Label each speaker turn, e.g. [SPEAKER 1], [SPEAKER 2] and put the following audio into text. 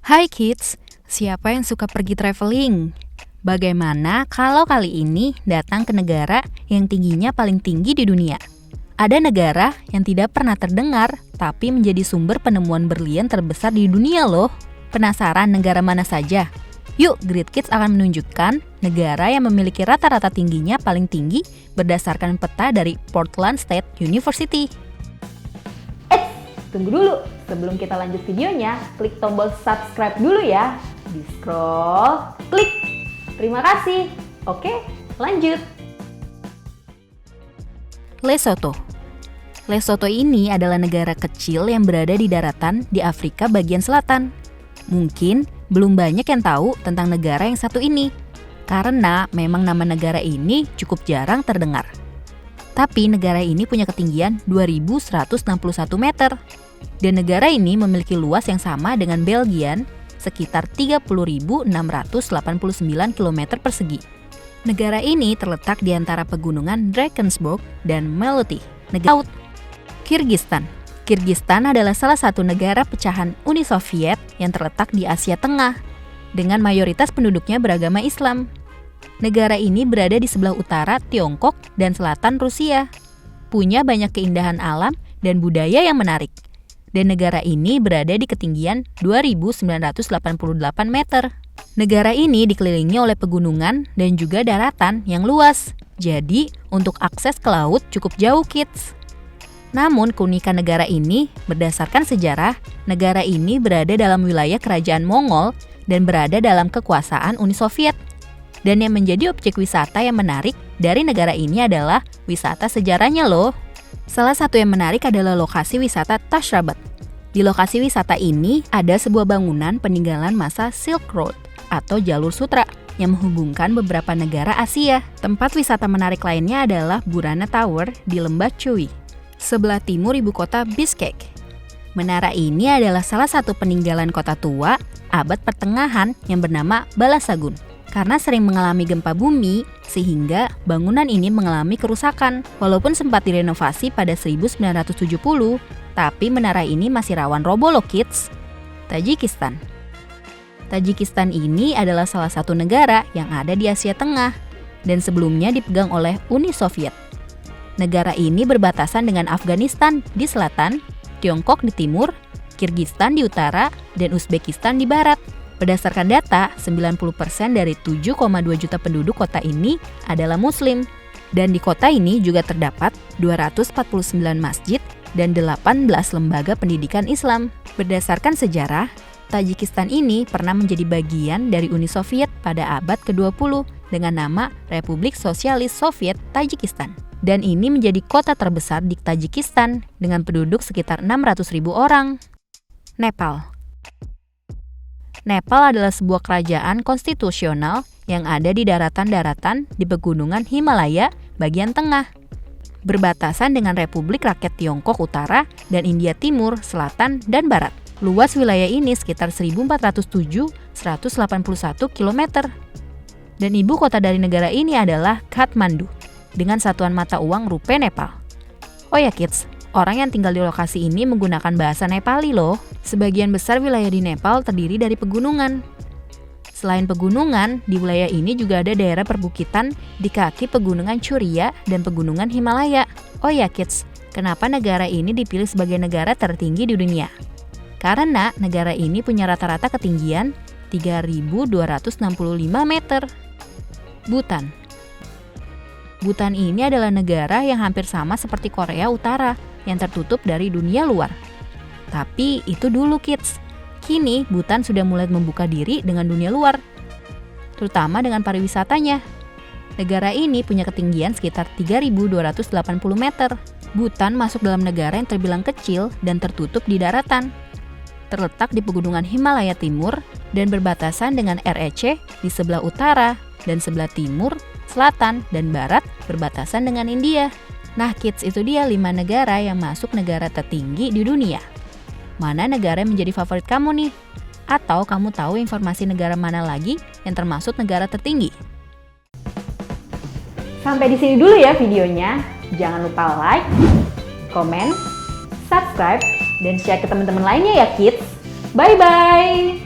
[SPEAKER 1] Hai kids, siapa yang suka pergi traveling? Bagaimana kalau kali ini datang ke negara yang tingginya paling tinggi di dunia? Ada negara yang tidak pernah terdengar, tapi menjadi sumber penemuan berlian terbesar di dunia loh. Penasaran negara mana saja? Yuk, Great Kids akan menunjukkan negara yang memiliki rata-rata tingginya paling tinggi berdasarkan peta dari Portland State University.
[SPEAKER 2] Tunggu dulu, sebelum kita lanjut videonya, klik tombol subscribe dulu ya. Di scroll, klik. Terima kasih. Oke, lanjut.
[SPEAKER 1] Lesotho. Lesotho ini adalah negara kecil yang berada di daratan di Afrika bagian selatan. Mungkin belum banyak yang tahu tentang negara yang satu ini, karena memang nama negara ini cukup jarang terdengar. Tapi negara ini punya ketinggian 2161 meter. Dan negara ini memiliki luas yang sama dengan Belgia, sekitar 30.689 km persegi. Negara ini terletak di antara pegunungan Drakensberg dan Meloti. Negara laut. Kirgistan. Kirgistan adalah salah satu negara pecahan Uni Soviet yang terletak di Asia Tengah, dengan mayoritas penduduknya beragama Islam. Negara ini berada di sebelah utara Tiongkok dan selatan Rusia. Punya banyak keindahan alam dan budaya yang menarik. Dan negara ini berada di ketinggian 2.988 meter. Negara ini dikelilingi oleh pegunungan dan juga daratan yang luas. Jadi, untuk akses ke laut cukup jauh, kids. Namun, keunikan negara ini berdasarkan sejarah, negara ini berada dalam wilayah kerajaan Mongol dan berada dalam kekuasaan Uni Soviet. Dan yang menjadi objek wisata yang menarik dari negara ini adalah wisata sejarahnya loh. Salah satu yang menarik adalah lokasi wisata Tashrabat. Di lokasi wisata ini ada sebuah bangunan peninggalan masa Silk Road atau jalur sutra yang menghubungkan beberapa negara Asia. Tempat wisata menarik lainnya adalah Burana Tower di lembah Chui, sebelah timur ibu kota Bishkek. Menara ini adalah salah satu peninggalan kota tua abad pertengahan yang bernama Balasagun. Karena sering mengalami gempa bumi, sehingga bangunan ini mengalami kerusakan. Walaupun sempat direnovasi pada 1970, tapi menara ini masih rawan roboh loh kids. Tajikistan. Tajikistan ini adalah salah satu negara yang ada di Asia Tengah, dan sebelumnya dipegang oleh Uni Soviet. Negara ini berbatasan dengan Afghanistan di selatan, Tiongkok di timur, Kirgistan di utara, dan Uzbekistan di barat. Berdasarkan data, 90% dari 7,2 juta penduduk kota ini adalah Muslim. Dan di kota ini juga terdapat 249 masjid dan 18 lembaga pendidikan Islam. Berdasarkan sejarah, Tajikistan ini pernah menjadi bagian dari Uni Soviet pada abad ke-20 dengan nama Republik Sosialis Soviet Tajikistan. Dan ini menjadi kota terbesar di Tajikistan dengan penduduk sekitar 600.000 orang. Nepal. Nepal adalah sebuah kerajaan konstitusional yang ada di daratan-daratan di pegunungan Himalaya bagian tengah. Berbatasan dengan Republik Rakyat Tiongkok Utara dan India Timur, Selatan, dan Barat. Luas wilayah ini sekitar 1.407.181 km. Dan ibu kota dari negara ini adalah Kathmandu, dengan satuan mata uang rupiah Nepal. Oh ya kids, orang yang tinggal di lokasi ini menggunakan bahasa Nepali loh. Sebagian besar wilayah di Nepal terdiri dari pegunungan. Selain pegunungan, di wilayah ini juga ada daerah perbukitan di kaki pegunungan Churia dan pegunungan Himalaya. Oh ya kids, kenapa negara ini dipilih sebagai negara tertinggi di dunia? Karena negara ini punya rata-rata ketinggian 3.265 meter. Bhutan. Bhutan ini adalah negara yang hampir sama seperti Korea Utara yang tertutup dari dunia luar. Tapi itu dulu kids. Kini Bhutan sudah mulai membuka diri dengan dunia luar, terutama dengan pariwisatanya. Negara ini punya ketinggian sekitar 3.280 meter. Bhutan masuk dalam negara yang terbilang kecil dan tertutup di daratan. Terletak di pegunungan Himalaya Timur dan berbatasan dengan REC di sebelah utara dan sebelah timur, selatan, dan barat berbatasan dengan India. Nah kids, itu dia 5 negara yang masuk negara tertinggi di dunia. Mana negara yang menjadi favorit kamu nih? Atau kamu tahu informasi negara mana lagi yang termasuk negara tertinggi?
[SPEAKER 2] Sampai di sini dulu ya videonya. Jangan lupa like, komen, subscribe, dan share ke teman-teman lainnya ya kids. Bye-bye!